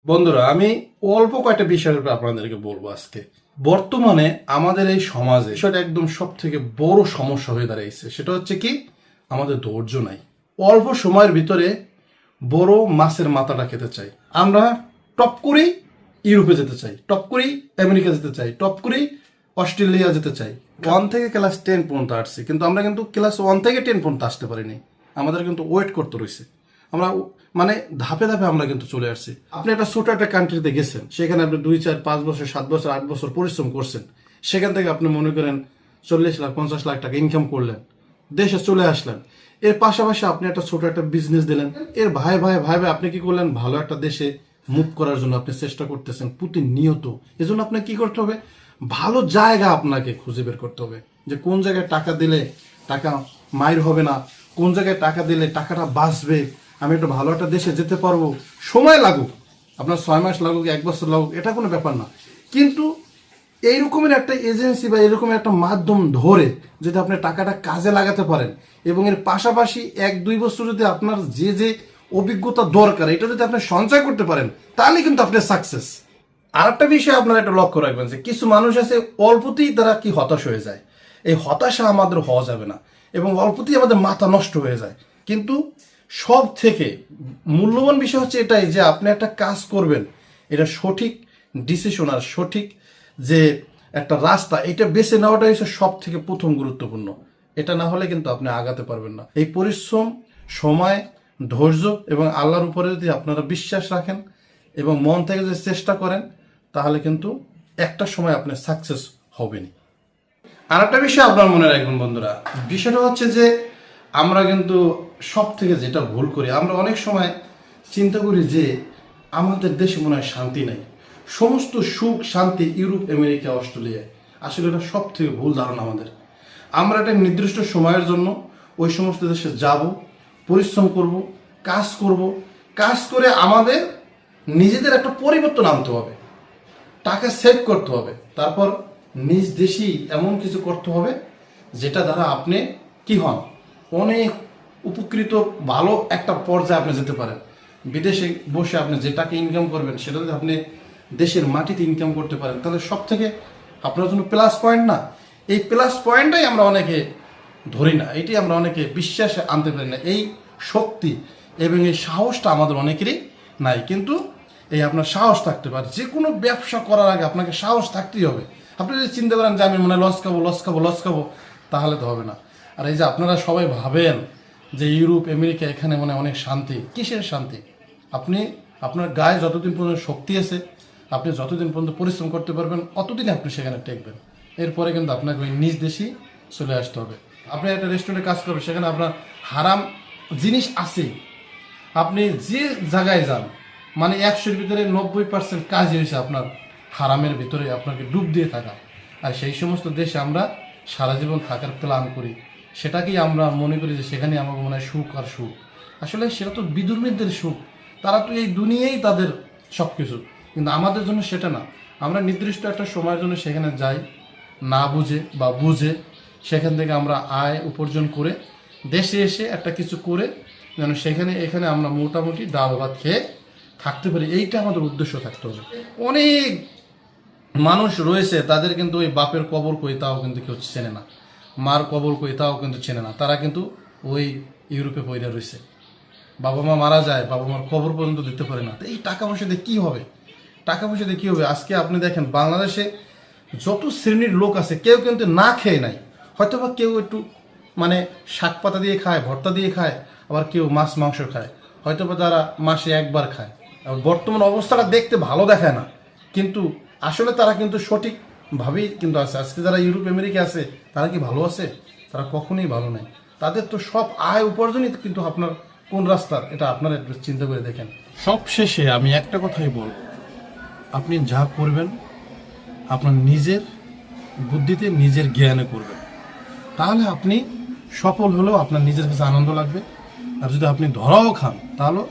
বন্ধুরা, আমি অল্প কয়েকটা বিষয়ের উপর আপনাদেরকে বলবো আজকে। বর্তমানে আমাদের এই সমাজে সেটা একদম সব থেকে বড় সমস্যা হয়ে দাঁড়িয়েছে। সেটা হচ্ছে কি, আমাদের ধৈর্য নাই। অল্প সময়ের ভিতরে বড় মাছের মাথাটা খেতে চাই। আমরা টপ করেই ইউরোপে যেতে চাই, টপ করেই আমেরিকা যেতে চাই, টপ করেই অস্ট্রেলিয়া যেতে চাই। 1 থেকে ক্লাস 10 পর্যন্ত আসছি, কিন্তু আমরা কিন্তু ক্লাস 1 থেকে 10 পর্যন্ত আসতে পারিনি। আমাদের কিন্তু ওয়েট করতে রয়েছে। আমরা মানে ধাপে ধাপে আমরা কিন্তু চলে আসছি। আপনি একটা ছোট একটা কান্ট্রিতে গেছেন, সেখানে আপনি 2, 4, 5 বছর, 7 বছর, 8 বছর পরিশ্রম করছেন। সেখান থেকে আপনি মনে করেন 40 লাখ 50 লাখ টাকা ইনকাম করলেন, দেশে চলে আসলেন। এর পাশাপাশি আপনি একটা ছোট একটা বিজনেস দিলেন। এর ভাই ভাই ভাই ভাই আপনি কি করলেন, ভালো একটা দেশে মুভ করার জন্য আপনি চেষ্টা করতেছেন প্রতিনিয়ত। এজন্য আপনাকে কি করতে হবে, ভালো জায়গা আপনাকে খুঁজে বের করতে হবে, যে কোন জায়গায় টাকা দিলে টাকা মাইর হবে না, কোন জায়গায় টাকা দিলে টাকাটা বাঁচবে, আমি একটা ভালো একটা দেশে যেতে পারবো। সময় লাগুক, আপনার 6 মাস লাগুক, 1 বছর লাগুক, এটা কোনো ব্যাপার না। কিন্তু এইরকমের একটা এজেন্সি বা এরকম একটা মাধ্যম ধরে যদি আপনি টাকাটা কাজে লাগাতে পারেন, এবং এর পাশাপাশি 1-2 বছর যদি আপনার যে যে অভিজ্ঞতা দরকার এটা যদি আপনি সঞ্চয় করতে পারেন, তাহলে কিন্তু আপনি সাকসেস। আর একটা বিষয় আপনারা একটা লক্ষ্য রাখবেন, যে কিছু মানুষ আছে অল্পতেই তারা কি হতাশ হয়ে যায়। এই হতাশা আমাদের হওয়া যাবে না, এবং অল্পতেই আমাদের মাথা নষ্ট হয়ে যায়। কিন্তু সব থেকে মূল্যবান বিষয় হচ্ছে এটাই, যে আপনি একটা কাজ করবেন, এটা সঠিক ডিসিশন আর সঠিক যে একটা রাস্তা, এটা বেছে নেওয়াটাই হচ্ছে সব থেকে প্রথম গুরুত্বপূর্ণ। এটা না হলে কিন্তু আপনি আগাতে পারবেন না। এই পরিশ্রম, সময়, ধৈর্য এবং আল্লাহর উপরে যদি আপনারা বিশ্বাস রাখেন এবং মন থেকে যদি চেষ্টা করেন, তাহলে কিন্তু একটা সময় আপনি সাকসেস হবেনই। আর একটা বিষয় আপনার মনে রাখবেন বন্ধুরা, বিষয়টা হচ্ছে যে আমরা কিন্তু সব থেকে যেটা ভুল করি, আমরা অনেক সময় চিন্তা করি যে আমাদের দেশে মনে হয় শান্তি নাই, সমস্ত সুখ শান্তি ইউরোপ, আমেরিকা, অস্ট্রেলিয়ায়। আসলে এটা সব থেকে ভুল ধারণা আমাদের। আমরা একটা নির্দিষ্ট সময়ের জন্য ওই সমস্ত দেশে যাব, পরিশ্রম করব, কাজ করব, কাজ করে আমাদের নিজেদের একটা পরিবর্তন আনতে হবে, টাকা সেভ করতে হবে, তারপর নিজ দেশেই এমন কিছু করতে হবে যেটা দ্বারা আপনি কি হন, অনেক উপকৃত, ভালো একটা পর্যায়ে আপনি যেতে পারেন। বিদেশে বসে আপনি যে টাকা ইনকাম করবেন, সেটা যদি আপনি দেশের মাটিতে ইনকাম করতে পারেন, তাহলে সব থেকে আপনার জন্য প্লাস পয়েন্ট না? এই প্লাস পয়েন্টটাই আমরা অনেকে ধরি না, এটি আমরা অনেকে বিশ্বাসে আনতে পারি না। এই শক্তি এবং এই সাহসটা আমাদের অনেকেরই নাই। কিন্তু এই আপনার সাহস থাকতে পারে, যে কোনো ব্যবসা করার আগে আপনাকে সাহস থাকতেই হবে। আপনি যদি চিন্তা করেন যে আমি মনে লস খাবো লস খাবো লস খাবো, তাহলে তো হবে না। আর এই যে আপনারা সবাই ভাবেন যে ইউরোপ, আমেরিকা, এখানে মনে অনেক শান্তি, কিসের শান্তি? আপনি আপনার গায়ে যতদিন পর্যন্ত শক্তি আছে, আপনি যতদিন পর্যন্ত পরিশ্রম করতে পারবেন, অতদিন আপনি সেখানে টেকবেন। এরপরে কিন্তু আপনাকে ওই নিজ দেশেই চলে আসতে হবে। আপনি একটা রেস্টুরেন্টে কাজ করবেন, সেখানে আপনার হারাম জিনিস আছে। আপনি যে জায়গায় যান, মানে 100-র ভিতরে 90% কাজই হয়েছে আপনার হারামের ভিতরে আপনাকে ডুব দিয়ে থাকা। আর সেই সমস্ত দেশে আমরা সারা জীবন থাকার প্ল্যান করি, সেটাকেই আমরা মনে করি যে সেখানে আমাকে মনে হয় সুখ আর সুখ। আসলে সেটা তো বিদুর্মীদের সুখ, তারা তো এই দুনিয়াই তাদের সব কিছু, কিন্তু আমাদের জন্য সেটা না। আমরা নির্দিষ্ট একটা সময়ের জন্য সেখানে যাই, না বুঝে বা বুঝে সেখান থেকে আমরা আয় উপার্জন করে দেশে এসে একটা কিছু করে যেন সেখানে এখানে আমরা মোটামুটি ডাল ভাত খেয়ে থাকতে পারি, এইটা আমাদের উদ্দেশ্য থাকতে হবে। অনেক মানুষ রয়েছে, তাদের কিন্তু ওই বাপের কবর কই তাও কিন্তু কেউ চেনে না, মার কবর কই তাও কিন্তু চেনে না, তারা কিন্তু ওই ইউরোপে পয়দা রয়েছে। বাবা মা মারা যায়, বাবা মার কবর পর্যন্ত দিতে পারে না। তো এই টাকা পয়সা দিয়ে কী হবে? টাকা পয়সা দিয়ে কী হবে? আজকে আপনি দেখেন বাংলাদেশে যত শ্রেণীর লোক আছে, কেউ কিন্তু না খেয়ে নাই। হয়তো বা কেউ একটু মানে শাক পাতা দিয়ে খায়, ভর্তা দিয়ে খায়, আবার কেউ মাছ মাংস খায়, হয়তো বা তারা মাসে একবার খায়। বর্তমান অবস্থাটা দেখতে ভালো দেখায় না, কিন্তু আসলে তারা কিন্তু সঠিকভাবেই কিন্তু আছে। আজকে যারা ইউরোপ, আমেরিকা আছে, তারা কি ভালো আছে? তারা কখনোই ভালো নাই। তাদের তো সব আয় উপার্জনই কিন্তু আপনার কোন রাস্তার, এটা আপনারা একটু চিন্তা করে দেখেন। সব শেষে আমি একটা কথাই বলব, আপনি যা করবেন আপনার নিজের বুদ্ধিতে, নিজের জ্ঞানে করবেন, তাহলে আপনি সফল হলেও আপনার নিজের কাছে আনন্দ লাগবে। আর যদি আপনি ধরাও খান, তাহলে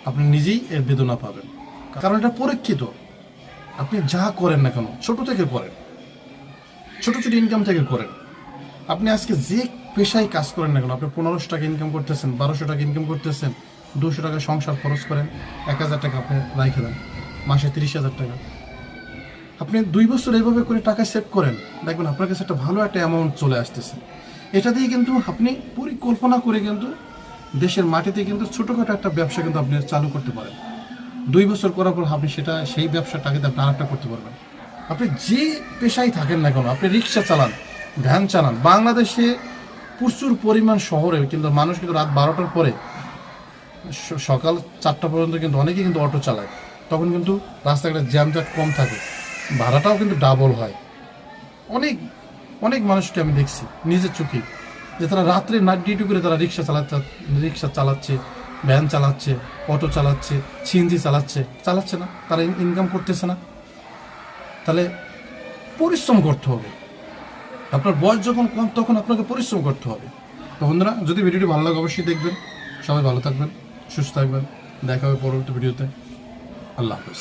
আপনি নিজেই এর বেদনা পাবেন, কারণ এটা পরীক্ষিত। আপনি যা করেন না কেন, ছোট থেকে করেন, ছোট ছোট ইনকাম থেকে করেন। আপনি আজকে যে পেশায় কাজ করেন না কেন, আপনি 1500 টাকা ইনকাম করতেছেন, 1200 টাকা ইনকাম করতেছেন, 200 টাকা সংসার খরচ করেন, 1000 টাকা আপনি রাইখে দেন। মাসে 30,000 টাকা। আপনি 2 বছর এইভাবে করে টাকা সেভ করেন, দেখবেন আপনার কাছে একটা ভালো একটা অ্যামাউন্ট চলে আসতেছে। এটা দিয়ে কিন্তু আপনি পরিকল্পনা করে কিন্তু দেশের মাটিতে কিন্তু ছোটোখাটো একটা ব্যবসা কিন্তু আপনি চালু করতে পারেন। 2 বছর করার পর আপনি সেই ব্যবসাটাকে আপনি আরেকটা করতে পারবেন। আপনি যে পেশায় থাকেন না কেন, আপনি রিক্সা চালান, ভ্যান চালান, বাংলাদেশে প্রচুর পরিমাণ শহরে কিন্তু মানুষ কিন্তু রাত 12টার পরে সকাল 4টা পর্যন্ত কিন্তু অনেকেই কিন্তু অটো চালায়। তখন কিন্তু রাস্তাঘাটে জ্যামজাট কম থাকে, ভাড়াটাও কিন্তু ডাবল হয়। অনেক অনেক মানুষকে আমি দেখছি নিজের চোখে যে তারা রাত্রে নাইট ডিউটি করে তারা রিক্সা চালাচ্ছে, ভ্যান চালাচ্ছে, অটো চালাচ্ছে, সিএনজি চালাচ্ছে না, তারা ইনকাম করতেছে না। তাহলে পরিশ্রম করতে হবে। আপনার বয়স যখন কম তখন আপনাকে পরিশ্রম করতে হবে। তো বন্ধুরা, যদি ভিডিওটি ভালো লাগে অবশ্যই দেখবেন। সবাই ভালো থাকবেন, সুস্থ থাকবেন। দেখা হবে পরবর্তী ভিডিওতে। আল্লাহ হাফেজ।